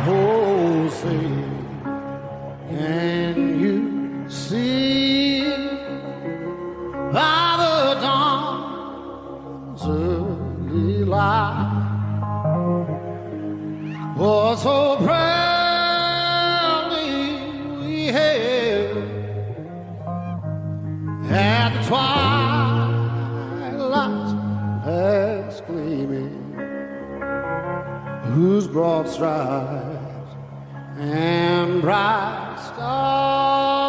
Oh, say, can you see by the dawn's early light? Oh, so proudly we hailed at the twilight's last gleaming, whose broad stripes and bright stars